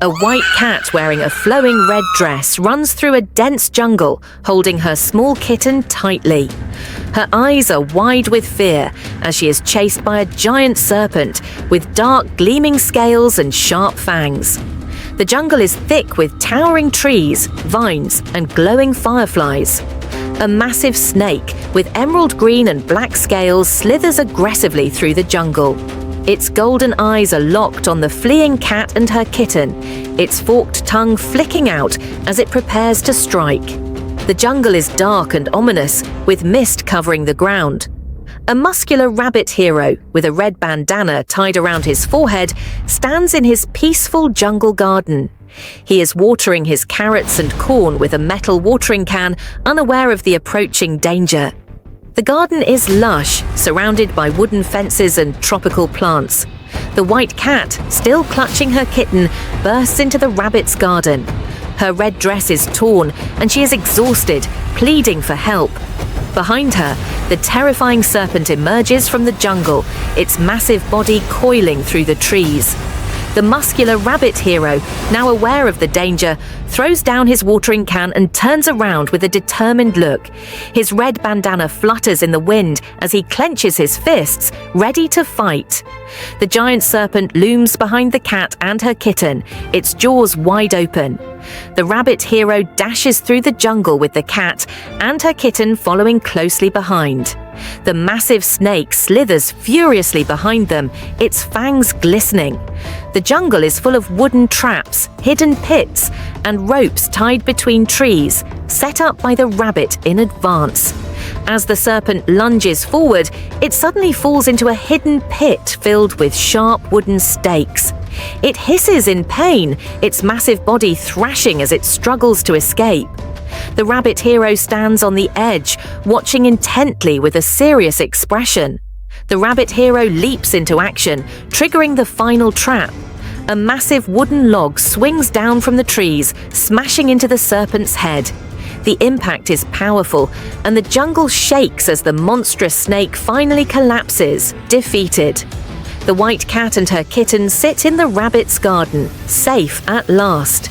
A white cat wearing a flowing red dress runs through a dense jungle, holding her small kitten tightly. Her eyes are wide with fear as she is chased by a giant serpent with dark gleaming scales and sharp fangs. The jungle is thick with towering trees, vines, and glowing fireflies. A massive snake with emerald green and black scales slithers aggressively through the jungle. Its golden eyes are locked on the fleeing cat and her kitten, its forked tongue flicking out as it prepares to strike. The jungle is dark and ominous, with mist covering the ground. A muscular rabbit hero with a red bandana tied around his forehead stands in his peaceful jungle garden. He is watering his carrots and corn with a metal watering can, unaware of the approaching danger. The garden is lush, surrounded by wooden fences and tropical plants. The white cat, still clutching her kitten, bursts into the rabbit's garden. Her red dress is torn and she is exhausted, pleading for help. Behind her, the terrifying serpent emerges from the jungle, its massive body coiling through the trees. The muscular rabbit hero, now aware of the danger, throws down his watering can and turns around with a determined look. His red bandana flutters in the wind as he clenches his fists, ready to fight. The giant serpent looms behind the cat and her kitten, its jaws wide open. The rabbit hero dashes through the jungle with the cat and her kitten following closely behind. The massive snake slithers furiously behind them, its fangs glistening. The jungle is full of wooden traps, hidden pits, and ropes tied between trees, set up by the rabbit in advance. As the serpent lunges forward, it suddenly falls into a hidden pit filled with sharp wooden stakes. It hisses in pain, its massive body thrashing as it struggles to escape. The rabbit hero stands on the edge, watching intently with a serious expression. The rabbit hero leaps into action, triggering the final trap. A massive wooden log swings down from the trees, smashing into the serpent's head. The impact is powerful, and the jungle shakes as the monstrous snake finally collapses, defeated. The white cat and her kitten sit in the rabbit's garden, safe at last.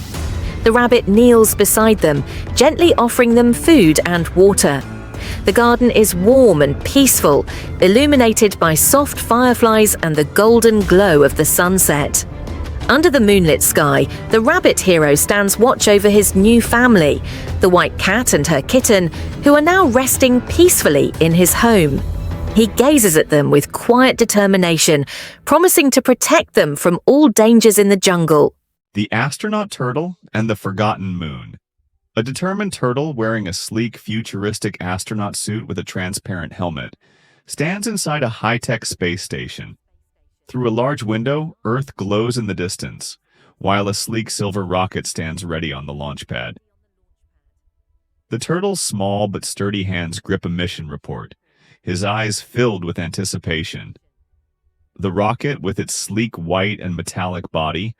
The rabbit kneels beside them, gently offering them food and water. The garden is warm and peaceful, illuminated by soft fireflies and the golden glow of the sunset. Under the moonlit sky, the rabbit hero stands watch over his new family, the white cat and her kitten, who are now resting peacefully in his home. He gazes at them with quiet determination, promising to protect them from all dangers in the jungle. The Astronaut Turtle and the Forgotten Moon. A determined turtle wearing a sleek, futuristic astronaut suit with a transparent helmet stands inside a high-tech space station. Through a large window, Earth glows in the distance, while a sleek silver rocket stands ready on the launch pad. The turtle's small but sturdy hands grip a mission report, his eyes filled with anticipation. The rocket, with its sleek white and metallic body,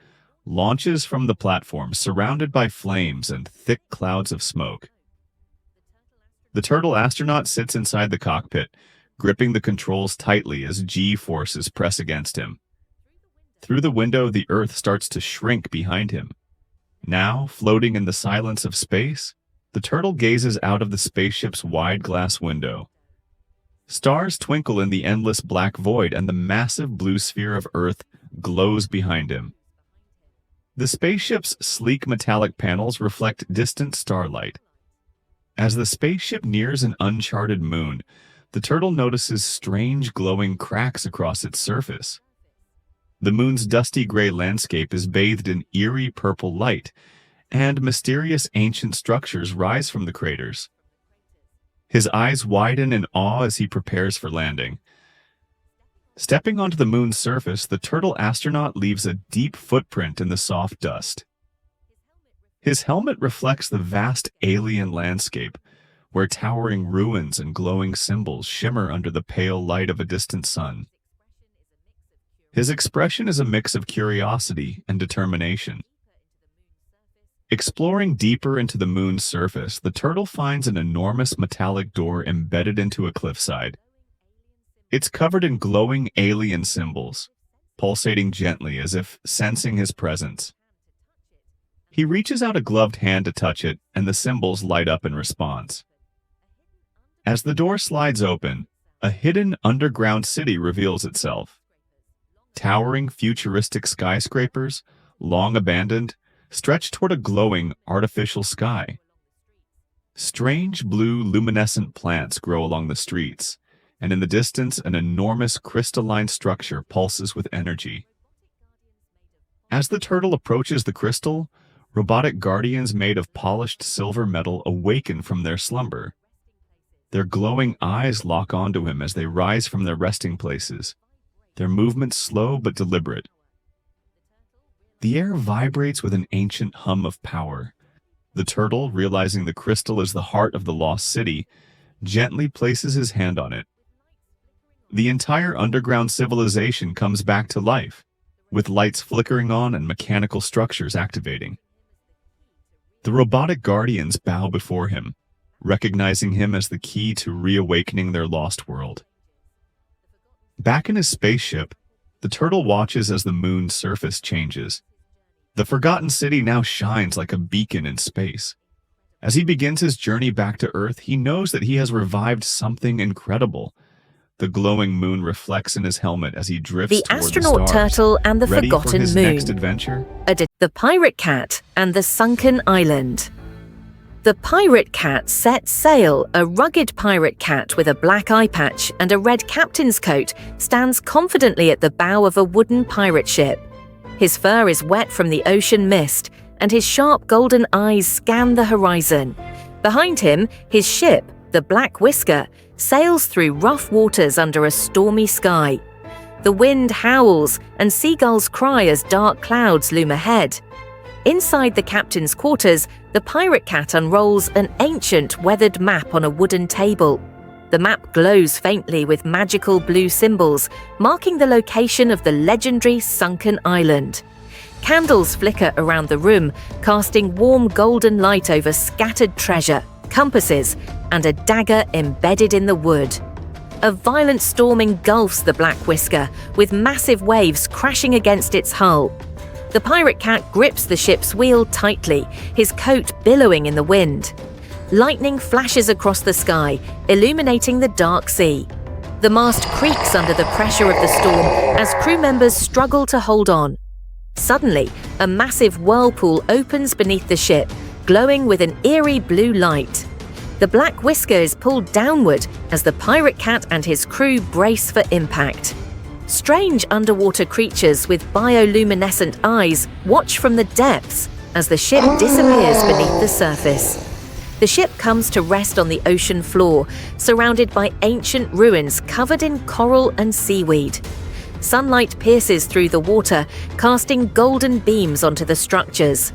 launches from the platform surrounded by flames and thick clouds of smoke. The turtle astronaut sits inside the cockpit, gripping the controls tightly as G-forces press against him. Through the window, the Earth starts to shrink behind him. Now, floating in the silence of space, the turtle gazes out of the spaceship's wide glass window. Stars twinkle in the endless black void, and the massive blue sphere of Earth glows behind him. The spaceship's sleek metallic panels reflect distant starlight. As the spaceship nears an uncharted moon, the turtle notices strange glowing cracks across its surface. The moon's dusty gray landscape is bathed in eerie purple light, and mysterious ancient structures rise from the craters. His eyes widen in awe as he prepares for landing. Stepping onto the moon's surface, the turtle astronaut leaves a deep footprint in the soft dust. His helmet reflects the vast alien landscape, where towering ruins and glowing symbols shimmer under the pale light of a distant sun. His expression is a mix of curiosity and determination. Exploring deeper into the moon's surface, the turtle finds an enormous metallic door embedded into a cliffside. It's covered in glowing alien symbols, pulsating gently as if sensing his presence. He reaches out a gloved hand to touch it, and the symbols light up in response. As the door slides open, a hidden underground city reveals itself. Towering futuristic skyscrapers, long abandoned, stretch toward a glowing artificial sky. Strange blue luminescent plants grow along the streets, and in the distance an enormous crystalline structure pulses with energy. As the turtle approaches the crystal, robotic guardians made of polished silver metal awaken from their slumber. Their glowing eyes lock onto him as they rise from their resting places, their movements slow but deliberate. The air vibrates with an ancient hum of power. The turtle, realizing the crystal is the heart of the lost city, gently places his hand on it. The entire underground civilization comes back to life, with lights flickering on and mechanical structures activating. The robotic guardians bow before him, recognizing him as the key to reawakening their lost world. Back in his spaceship, the turtle watches as the moon's surface changes. The forgotten city now shines like a beacon in space. As he begins his journey back to Earth, he knows that he has revived something incredible. The glowing moon reflects in his helmet as he drifts The toward Astronaut the stars, Turtle and the ready Forgotten for his Moon. next adventure. The Pirate Cat and the Sunken Island. The Pirate Cat sets sail. A rugged pirate cat with a black eye patch and a red captain's coat stands confidently at the bow of a wooden pirate ship. His fur is wet from the ocean mist, and his sharp golden eyes scan the horizon. Behind him, his ship, the Black Whisker, sails through rough waters under a stormy sky. The wind howls and seagulls cry as dark clouds loom ahead. Inside the captain's quarters, the pirate cat unrolls an ancient weathered map on a wooden table. The map glows faintly with magical blue symbols, marking the location of the legendary Sunken Island. Candles flicker around the room, casting warm golden light over scattered treasure, compasses, and a dagger embedded in the wood. A violent storm engulfs the Black Whisker, with massive waves crashing against its hull. The pirate cat grips the ship's wheel tightly, his coat billowing in the wind. Lightning flashes across the sky, illuminating the dark sea. The mast creaks under the pressure of the storm as crew members struggle to hold on. Suddenly, a massive whirlpool opens beneath the ship, glowing with an eerie blue light. The Black Whisker is pulled downward as the pirate cat and his crew brace for impact. Strange underwater creatures with bioluminescent eyes watch from the depths as the ship disappears beneath the surface. The ship comes to rest on the ocean floor, surrounded by ancient ruins covered in coral and seaweed. Sunlight pierces through the water, casting golden beams onto the structures.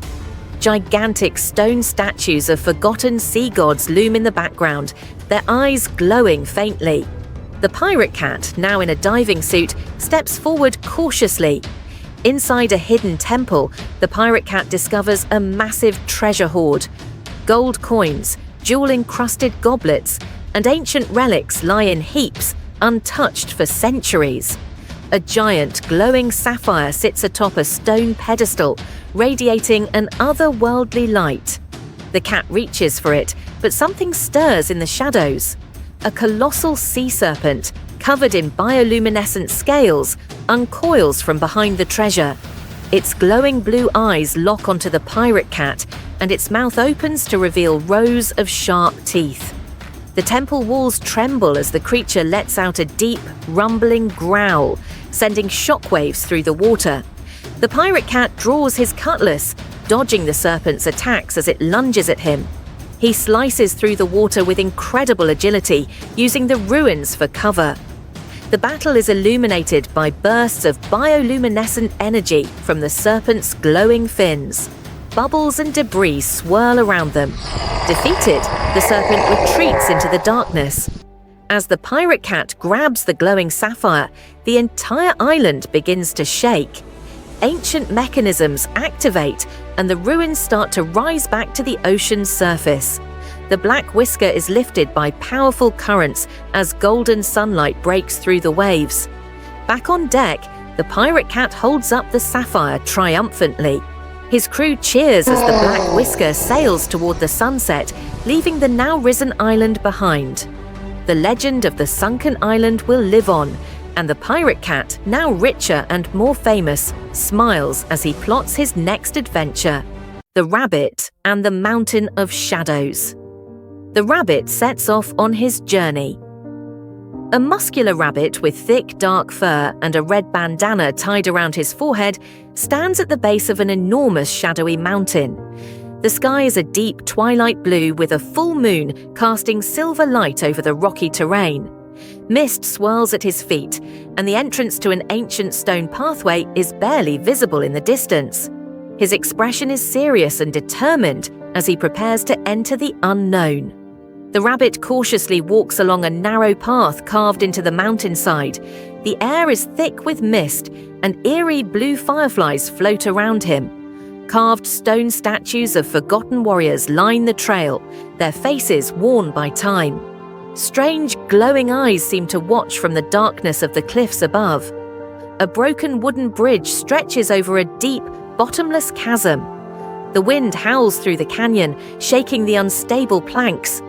Gigantic stone statues of forgotten sea gods loom in the background, their eyes glowing faintly. The pirate cat, now in a diving suit, steps forward cautiously. Inside a hidden temple, the pirate cat discovers a massive treasure hoard. Gold coins, jewel-encrusted goblets, and ancient relics lie in heaps, untouched for centuries. A giant glowing sapphire sits atop a stone pedestal, radiating an otherworldly light. The cat reaches for it, but something stirs in the shadows. A colossal sea serpent, covered in bioluminescent scales, uncoils from behind the treasure. Its glowing blue eyes lock onto the pirate cat, and its mouth opens to reveal rows of sharp teeth. The temple walls tremble as the creature lets out a deep, rumbling growl, sending shockwaves through the water. The pirate cat draws his cutlass, dodging the serpent's attacks as it lunges at him. He slices through the water with incredible agility, using the ruins for cover. The battle is illuminated by bursts of bioluminescent energy from the serpent's glowing fins. Bubbles and debris swirl around them. Defeated, the serpent retreats into the darkness. As the pirate cat grabs the glowing sapphire, the entire island begins to shake. Ancient mechanisms activate, and the ruins start to rise back to the ocean's surface. The Black Whisker is lifted by powerful currents as golden sunlight breaks through the waves. Back on deck, the pirate cat holds up the sapphire triumphantly. His crew cheers as the Black Whisker sails toward the sunset, leaving the now-risen island behind. The legend of the sunken island will live on, and the pirate cat, now richer and more famous, smiles as he plots his next adventure: the rabbit and the mountain of shadows. The rabbit sets off on his journey. A muscular rabbit with thick, dark fur and a red bandana tied around his forehead stands at the base of an enormous shadowy mountain. The sky is a deep twilight blue with a full moon casting silver light over the rocky terrain. Mist swirls at his feet, and the entrance to an ancient stone pathway is barely visible in the distance. His expression is serious and determined as he prepares to enter the unknown. The rabbit cautiously walks along a narrow path carved into the mountainside. The air is thick with mist, and eerie blue fireflies float around him. Carved stone statues of forgotten warriors line the trail, their faces worn by time. Strange, glowing eyes seem to watch from the darkness of the cliffs above. A broken wooden bridge stretches over a deep, bottomless chasm. The wind howls through the canyon, shaking the unstable planks.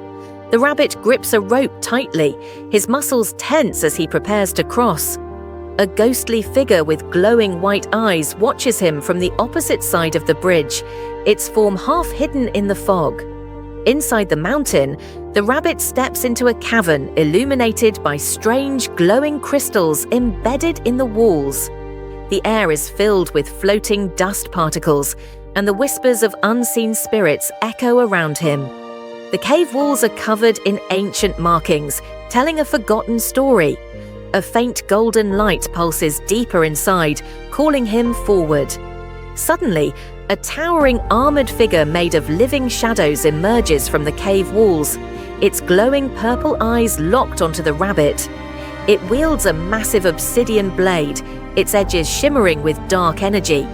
The rabbit grips a rope tightly, his muscles tense as he prepares to cross. A ghostly figure with glowing white eyes watches him from the opposite side of the bridge, its form half hidden in the fog. Inside the mountain, the rabbit steps into a cavern illuminated by strange, glowing crystals embedded in the walls. The air is filled with floating dust particles, and the whispers of unseen spirits echo around him. The cave walls are covered in ancient markings, telling a forgotten story. A faint golden light pulses deeper inside, calling him forward. Suddenly, a towering armored figure made of living shadows emerges from the cave walls, its glowing purple eyes locked onto the rabbit. It wields a massive obsidian blade, its edges shimmering with dark energy.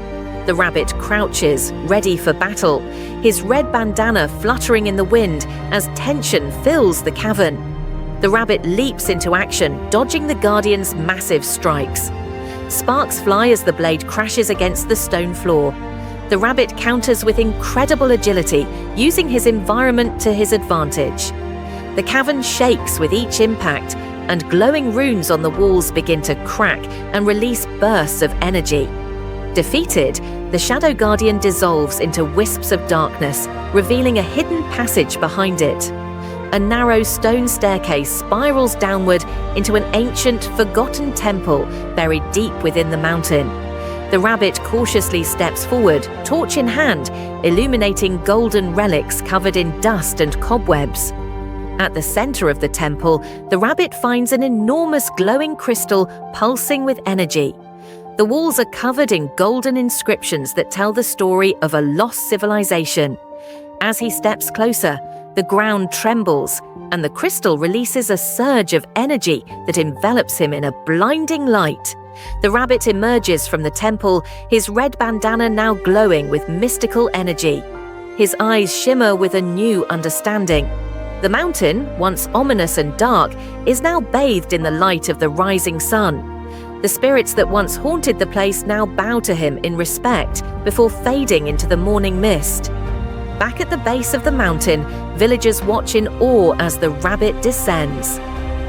The rabbit crouches, ready for battle, his red bandana fluttering in the wind as tension fills the cavern. The rabbit leaps into action, dodging the Guardian's massive strikes. Sparks fly as the blade crashes against the stone floor. The rabbit counters with incredible agility, using his environment to his advantage. The cavern shakes with each impact, and glowing runes on the walls begin to crack and release bursts of energy. Defeated, the Shadow Guardian dissolves into wisps of darkness, revealing a hidden passage behind it. A narrow stone staircase spirals downward into an ancient, forgotten temple buried deep within the mountain. The rabbit cautiously steps forward, torch in hand, illuminating golden relics covered in dust and cobwebs. At the center of the temple, the rabbit finds an enormous glowing crystal pulsing with energy. The walls are covered in golden inscriptions that tell the story of a lost civilization. As he steps closer, the ground trembles, and the crystal releases a surge of energy that envelops him in a blinding light. The rabbit emerges from the temple, his red bandana now glowing with mystical energy. His eyes shimmer with a new understanding. The mountain, once ominous and dark, is now bathed in the light of the rising sun. The spirits that once haunted the place now bow to him in respect before fading into the morning mist. Back at the base of the mountain, villagers watch in awe as the rabbit descends.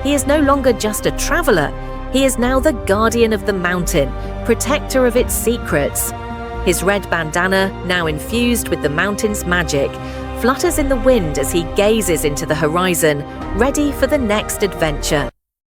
He is no longer just a traveler, he is now the guardian of the mountain, protector of its secrets. His red bandana, now infused with the mountain's magic, flutters in the wind as he gazes into the horizon, ready for the next adventure.